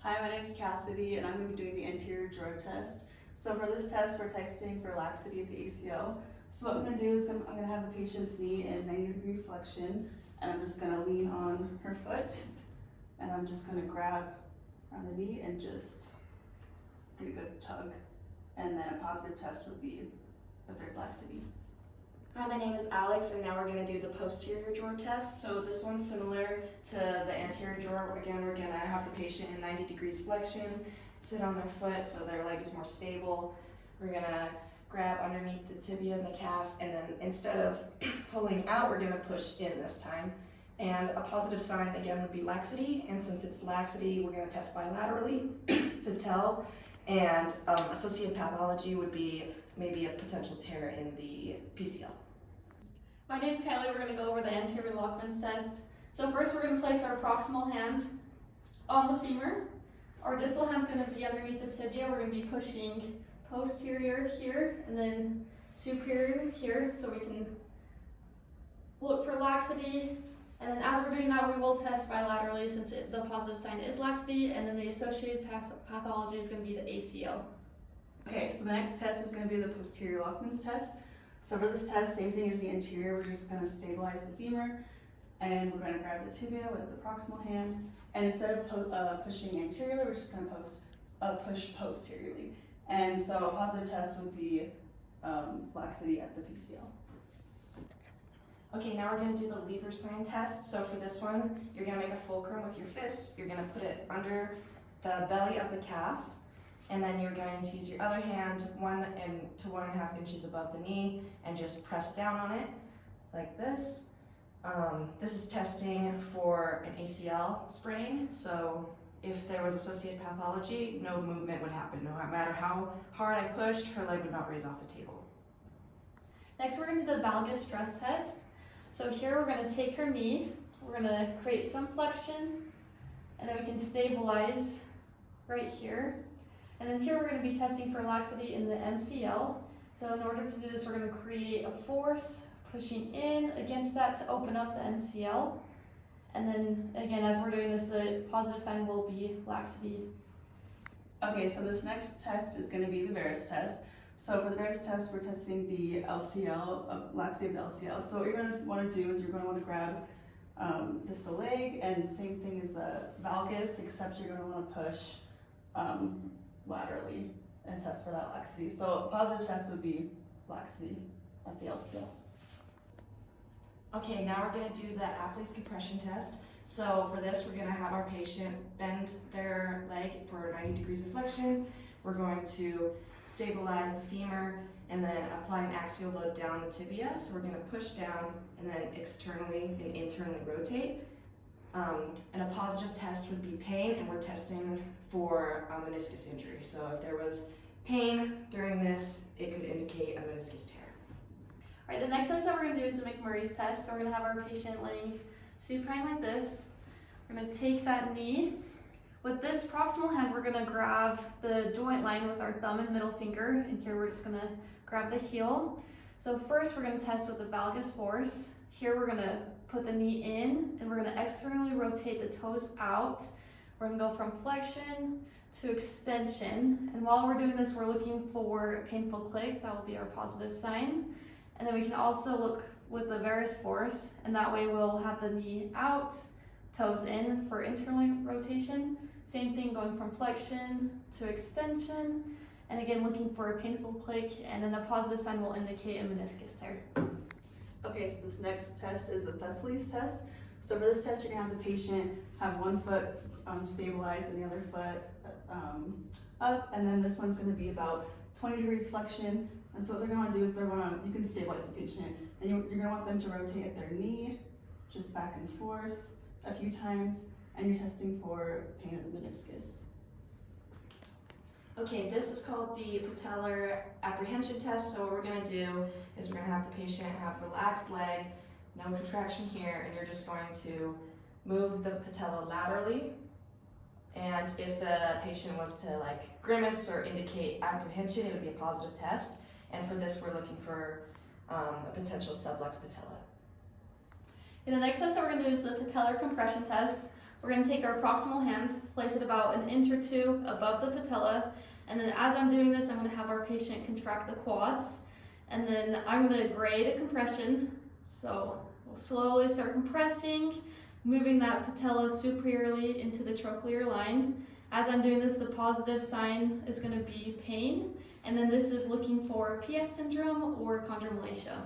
Hi, my name is Cassidy and I'm going to be doing the anterior drawer test. So for this test, we're testing for laxity at the ACL. So what I'm going to do is I'm going to have the patient's knee in 90-degree flexion, and I'm just going to lean on her foot, and I'm just going to grab around the knee and just get a good tug. And then a positive test would be if there's laxity. Hi, my name is Alex, and now we're going to do the posterior drawer test. So this one's similar to the anterior drawer. Again, we're going to have the patient in 90 degrees flexion, sit on their foot so their leg is more stable. We're going to grab underneath the tibia and the calf, and then instead of pulling out, we're going to push in this time. And a positive sign, again, would be laxity, and since it's laxity, we're going to test bilaterally to tell. And associated pathology would be maybe a potential tear in the PCL. My name is Kylie. We're going to go over the anterior Lockman's test. So first we're going to place our proximal hand on the femur. Our distal hand's going to be underneath the tibia. We're going to be pushing posterior here and then superior here, so we can look for laxity. And then as we're doing that, we will test bilaterally since the positive sign is laxity, and then the associated pathology is going to be the ACL. Okay, so the next test is going to be the posterior Lockman's test. So for this test, same thing as the anterior, we're just going to stabilize the femur, and we're going to grab the tibia with the proximal hand, and instead of pushing anteriorly, we're just going to push posteriorly. And so a positive test would be laxity at the PCL. Okay, now we're going to do the lever sign test. So for this one, you're going to make a fulcrum with your fist. You're going to put it under the belly of the calf, and then you're going to use your other hand 1 to 1.5 inches above the knee and just press down on it like this. This is testing for an ACL sprain, so if there was associated pathology, no movement would happen. No matter how hard I pushed, her leg would not raise off the table. Next we're going to do the valgus stress test. So here we're going to take her knee, we're going to create some flexion, and then we can stabilize right here. And then here we're going to be testing for laxity in the MCL. So in order to do this, we're going to create a force pushing in against that to open up the MCL. And then again, as we're doing this, the positive sign will be laxity. Okay, so this next test is going to be the Veris test. So for the Veris test, we're testing the LCL, laxity of the LCL. So what you're going to want to do is you're going to want to grab distal leg, and same thing as the valgus, except you're going to want to push laterally and test for that laxity. So a positive test would be laxity at the LCL. Okay, now we're going to do the Apley's compression test. So for this, we're going to have our patient bend their leg for 90 degrees of flexion. We're going to stabilize the femur and then apply an axial load down the tibia. So we're going to push down and then externally and internally rotate. And a positive test would be pain, and we're testing for a meniscus injury. So if there was pain during this, it could indicate a meniscus tear. All right, the next test that we're going to do is the McMurray's test. So we're going to have our patient laying supine like this. We're going to take that knee. With this proximal hand, we're going to grab the joint line with our thumb and middle finger, and here we're just going to grab the heel. So first we're going to test with the valgus force. Here we're going to put the knee in, and we're going to externally rotate the toes out. We're going to go from flexion to extension, and while we're doing this, we're looking for a painful click. That will be our positive sign. And then we can also look with the Veris force, and that way we'll have the knee out, toes in for internal rotation. Same thing going from flexion to extension, and again looking for a painful click, and then the positive sign will indicate a meniscus tear. Okay, so this next test is the Thessaly's test. So for this test, you're going to have the patient have one foot stabilized and the other foot up, and then this one's going to be about 20 degrees flexion. And so what they're going to do is you can stabilize the patient, and you're going to want them to rotate at their knee, just back and forth a few times, and you're testing for pain of the meniscus. Okay, this is called the patellar apprehension test. So what we're going to do is we're going to have the patient have relaxed leg, no contraction here, and you're just going to move the patella laterally. And if the patient was to grimace or indicate apprehension, it would be a positive test. And for this, we're looking for a potential sublux patella. And the next test that we're going to do is the patellar compression test. We're going to take our proximal hand, place it about an inch or two above the patella, and then as I'm doing this, I'm going to have our patient contract the quads, and then I'm going to grade a compression. So we'll slowly start compressing, moving that patella superiorly into the trochlear line. As I'm doing this, the positive sign is going to be pain, and then this is looking for PF syndrome or chondromalacia.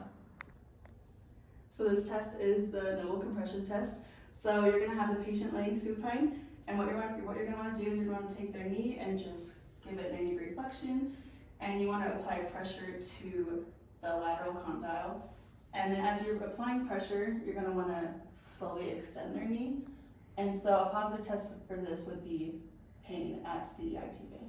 So this test is the Noble compression test. So you're gonna have the patient laying supine, and what you're gonna want to do is you're going to take their knee and just give it 90-degree flexion, and you want to apply pressure to the lateral condyle. And then as you're applying pressure, you're gonna want to slowly extend their knee. And so a positive test for this would be pain at the IT bay.